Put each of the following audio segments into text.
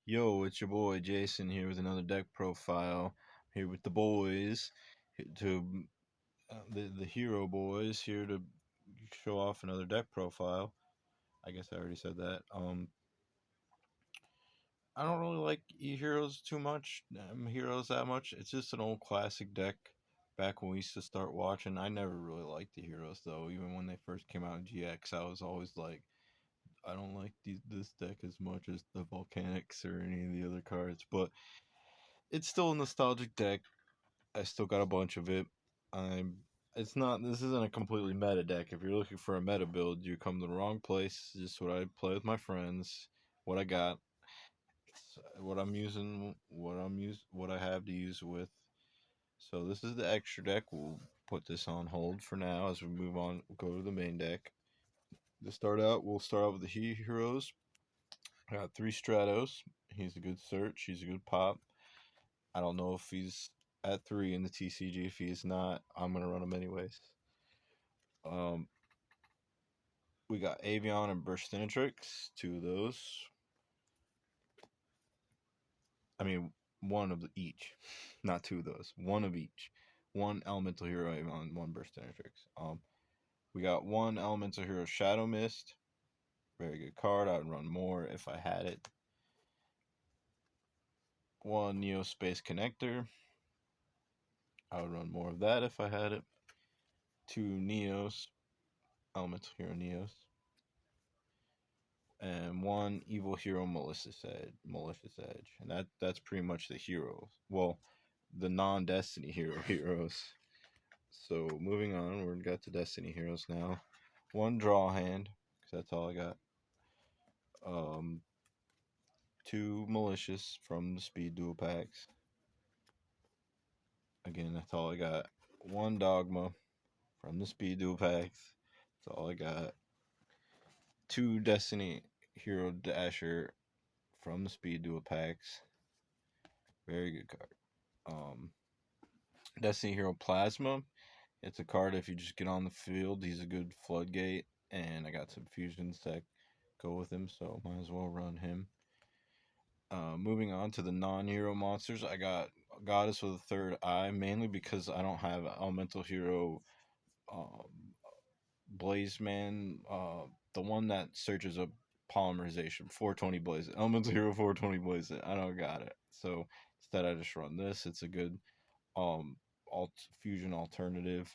Yo, it's your boy Jason here with another deck profile. Here with the boys, to the hero boys here to show off another deck profile. I guess I already said that. I don't really like heroes too much. Heroes that much. It's just an old classic deck. Back when we used to start watching, I never really liked the heroes though. Even when they first came out in GX, I was always like, I don't like this deck as much as the Volcanics or any of the other cards, but it's still a nostalgic deck. I still got a bunch of it. I'm. It's not. This isn't a completely meta deck. If you're looking for a meta build, you come to the wrong place. It's just what I play with my friends. What I got. What I'm using. What I have to use with. So this is the extra deck. We'll put this on hold for now as we move on. We'll go to the main deck. To start out, we'll start out with the heroes. I got three Stratos. He's a good search. He's a good pop. I don't know if he's at three in the TCG. If he is not, I'm gonna run him anyways. Um, we got Avion and Burstinatrix, two of those. I mean, one of each, not two of those. One of each. One Elemental Hero Avion, one Burstinatrix. We got one Elemental Hero Shadow Mist. Very good card. I'd run more if I had it. One Neo Space Connector. I would run more of that if I had it. Two Neos, Elemental Hero Neos, and one evil hero malicious edge, and that's pretty much the heroes. Well, the non-destiny heroes. So moving on, we're got to destiny heroes now. One draw hand, because that's all I got. um Two malicious from the speed dual packs. Again, that's all I got. One dogma from the speed dual packs. That's all I got. Two destiny hero dasher from the speed dual packs. Very good card. Destiny Hero Plasma. It's a card if you just get on the field. He's a good floodgate, and I got some fusions that go with him, so might as well run him. Moving on to the non-hero monsters, I got Goddess with a third eye, mainly because I don't have Elemental Hero um, Blaze Man, the one that searches up polymerization, 420 Blaze, Elemental Hero 420 Blaze. I don't got it, so instead I just run this. It's a good um alt fusion alternative.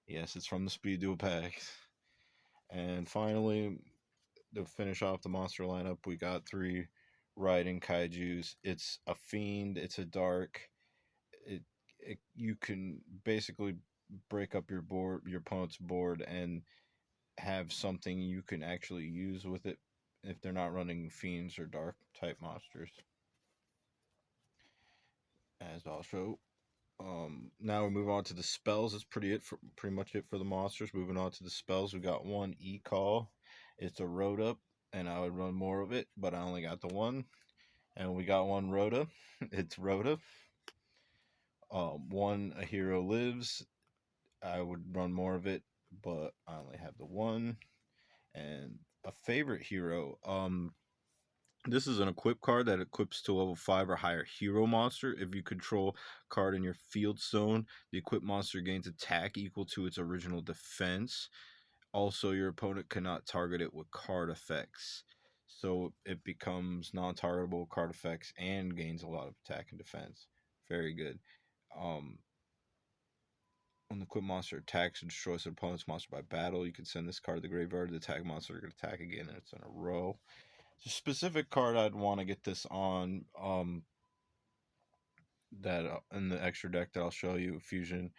Yes, it's from the Speed Dual packs. And finally, to finish off the monster lineup, we got three riding kaijus. It's a fiend. It's a dark. It, you can basically break up your opponent's board, and have something you can actually use with it if they're not running fiends or dark type monsters. As I'll show. Now we move on to the spells. That's pretty much it for the monsters. Moving on to the spells, we got one E-Call. It's a Rhoda, and I would run more of it, but I only got the one. And we got one Rhoda. It's Rhoda. One A Hero Lives. I would run more of it, but I only have the one. And a favorite hero. This is an equip card that equips to level 5 or higher hero monster. If you control card in your field zone, the equipped monster gains attack equal to its original defense. Also, your opponent cannot target it with card effects. So it becomes non-targetable card effects and gains a lot of attack and defense. Very good. Um, when the equipped monster attacks and destroys an opponent's monster by battle, you can send this card to the graveyard. The attack monster can attack again, and it's in a row. The specific card I'd want to get this on, that in the extra deck that I'll show you, fusion,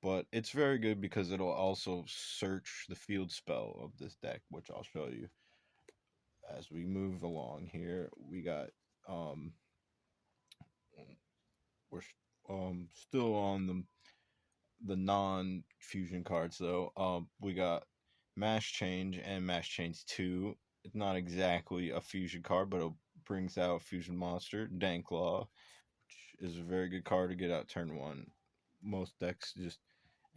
but it's very good because it'll also search the field spell of this deck, which I'll show you as we move along here. We got we're still on the non fusion cards though. We got Mash Change and Mash Change 2. It's not exactly a fusion card, but it brings out fusion monster Danklaw, which is a very good card to get out turn one. Most decks just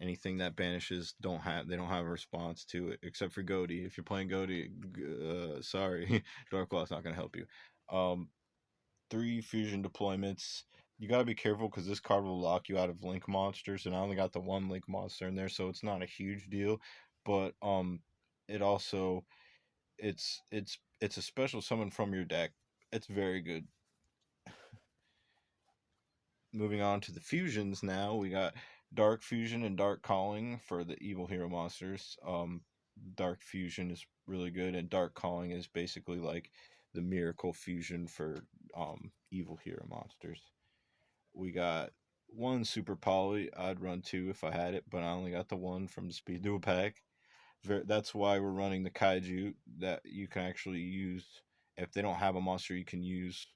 anything that banishes they don't have a response to it except for Goaty. If you're playing Goaty, sorry, Darklaw's not gonna help you. Um, three fusion deployments. You gotta be careful because this card will lock you out of link monsters, and I only got the one link monster in there, so it's not a huge deal. But it also it's a special summon from your deck. It's very good. Moving on to the fusions now, we got Dark Fusion and Dark Calling for the evil hero monsters. Dark Fusion is really good, and Dark Calling is basically like the Miracle Fusion for evil hero monsters. We got one Super Poly. I'd run two if I had it, but I only got the one from the Speed Duel pack. That's why we're running the Kaiju that you can actually use. If they don't have a monster you can use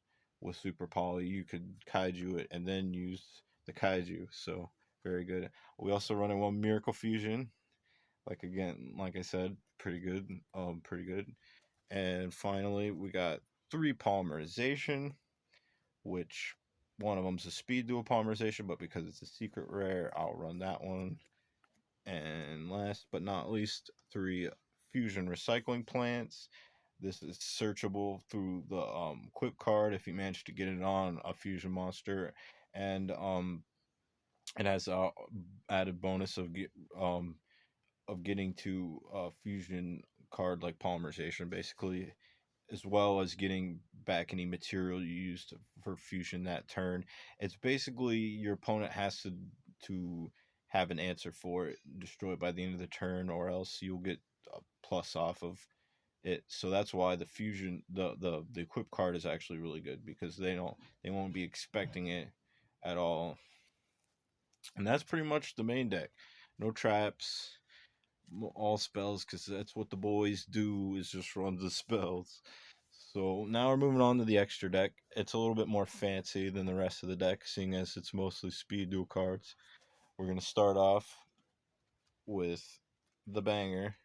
with Super Poly, you could Kaiju it and then use the Kaiju. So very good. We also running one Miracle Fusion. Like again, like I said, pretty good. Pretty good. And finally, we got three Polymerization, which one of them's a Speed Dual Polymerization, but because it's a secret rare, I'll run that one. And last but not least, three fusion recycling plants. This is searchable through the equip card if you manage to get it on a fusion monster, and it has a added bonus of getting to a fusion card like polymerization, basically, as well as getting back any material you used for fusion that turn. It's basically your opponent has to have an answer for it destroyed by the end of the turn, or else you'll get a plus off of it. So that's why the fusion, the equip card is actually really good because they won't be expecting it at all. And that's pretty much the main deck. No traps, all spells, because that's what the boys do is just run the spells. So now we're moving on to the extra deck. It's a little bit more fancy than the rest of the deck, seeing as it's mostly speed dual cards. We're gonna start off with the banger,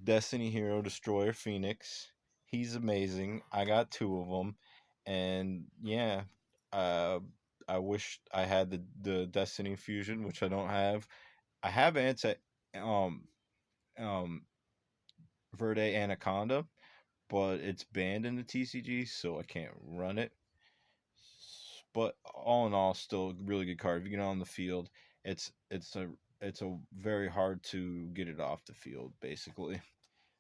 Destiny Hero Destroyer Phoenix. He's amazing. I got two of them, and yeah, uh, I wish I had the Destiny Fusion, which I don't have. I have um um Verde Anaconda, but it's banned in the TCG, so I can't run it. But all in all, still a really good card. If you get on the field, it's it's a it's a very hard to get it off the field. Basically,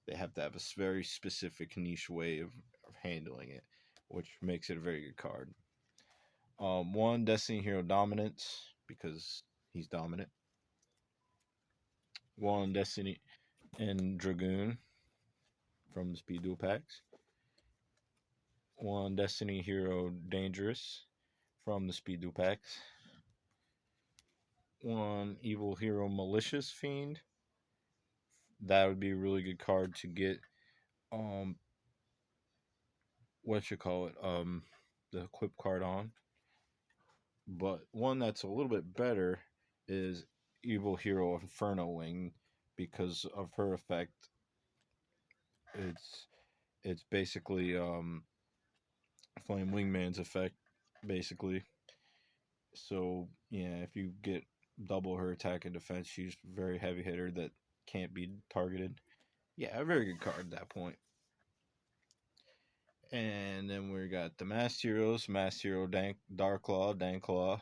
they have to have a very specific niche way of handling it, which makes it a very good card. One Destiny Hero Dominance because he's dominant. One Destiny and Dragoon from the Speed Duel packs. One Destiny Hero Dangerous from the Speed Duel packs. One Evil Hero Malicious Fiend. That would be a really good card to get. Um, what you call it? The equip card on. But one that's a little bit better is Evil Hero Inferno Wing because of her effect. It's it's basically Flame Wingman's effect, basically. So yeah, if you get double her attack and defense, she's a very heavy hitter that can't be targeted. Yeah, a very good card at that point. And then we got the Masked Heroes, Masked Hero Darklaw, Danklaw.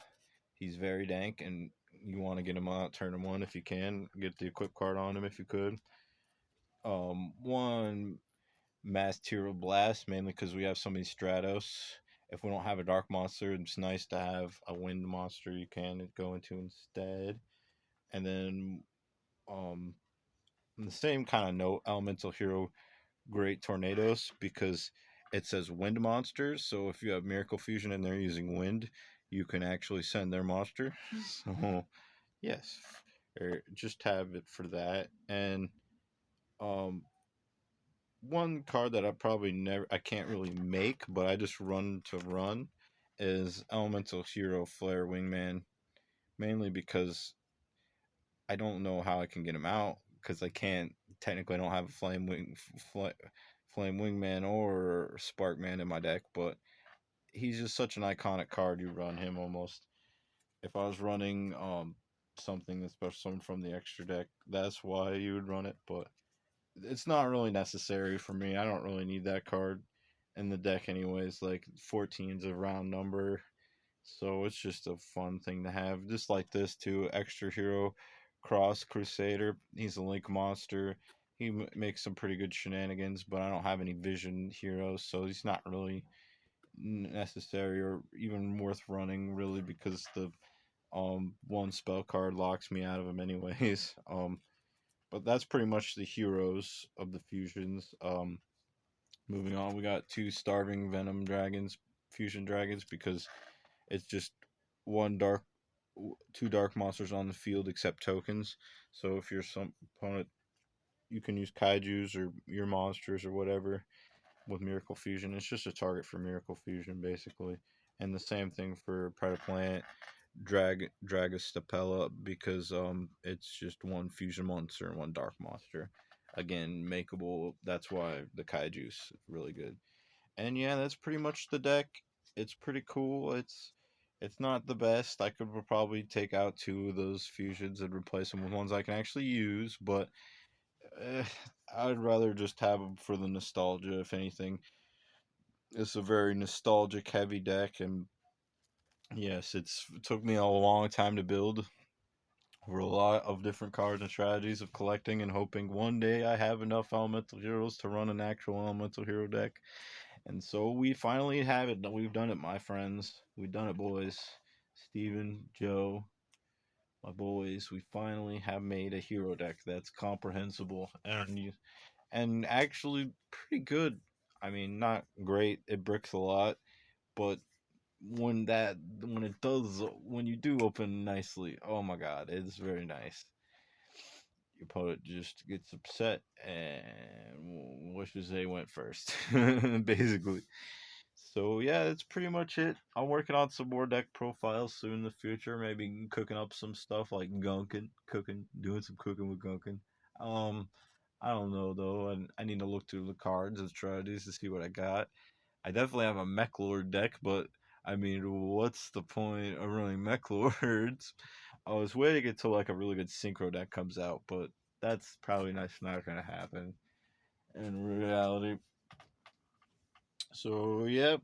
He's very dank, and you want to get him out turn him one if you can. Get the equip card on him if you could. One Masked Hero Blast, mainly because we have so many Stratos. If we don't have a Dark Monster, it's nice to have a Wind Monster you can go into instead. And then, on the same kind of note, Elemental Hero Great Tornadoes because it says wind monsters. So if you have Miracle Fusion and they're using wind, you can actually send their monster. So yes, or just have it for that. And um, one card that I can't really make, but I just run to run, is Elemental Hero Flare Wingman, mainly because I don't know how I can get him out because I can't technically I don't have a flame wingman or sparkman in my deck, but he's just such an iconic card. You run him almost. If I was running something, especially something from the extra deck, that's why you would run it. But it's not really necessary for me. I don't really need that card. in the deck anyways. Like 14's a round number. So it's just a fun thing to have. Just like this too, extra hero cross crusader. He's a link monster. He makes some pretty good shenanigans, but I don't have any vision heroes, so he's not really necessary or even worth running really because the one spell card locks me out of him anyways. But that's pretty much the heroes of the fusions. Moving on, we got two starving venom dragons, fusion dragons, because it's just one dark, two dark monsters on the field except tokens. So if you're some opponent, you can use kaiju's or your monsters or whatever with Miracle Fusion. It's just a target for Miracle Fusion basically, and the same thing for Predaplant, Dragostapella, because it's just one fusion monster and one dark monster. Again, makeable. That's why the kaiju's really good. And yeah, that's pretty much the deck. It's pretty cool. It's not the best. I could probably take out two of those fusions and replace them with ones I can actually use, but eh, I'd rather just have them for the nostalgia. If anything, it's a very nostalgic heavy deck, and yes, it took me a long time to build for a lot of different cards and strategies of collecting and hoping one day I have enough elemental heroes to run an actual elemental hero deck. And so we finally have it. We've done it, my friends. We've done it, boys. Steven, Joe, my boys. We finally have made a hero deck that's comprehensible and actually pretty good. I mean, not great. It bricks a lot, but when it does when you do open nicely, oh my god, it's very nice. Your opponent just gets upset and wishes they went first, basically. So yeah, that's pretty much it. I'm working on some more deck profiles soon in the future. Maybe cooking up some stuff like gunking, cooking, doing some cooking with gunking. Um, I don't know though, and I need to look through the cards and strategies to see what I got. I definitely have a mech lord deck, but I mean, what's the point of running mech lords? I was waiting until like a really good synchro deck comes out, but that's probably not gonna happen in reality. So yep,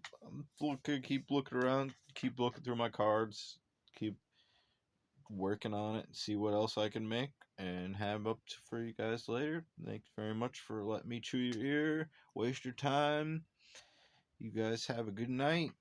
keep looking around, keep looking through my cards, keep working on it, see what else I can make, and have up to for you guys later. Thanks very much for letting me chew your ear, waste your time. You guys have a good night.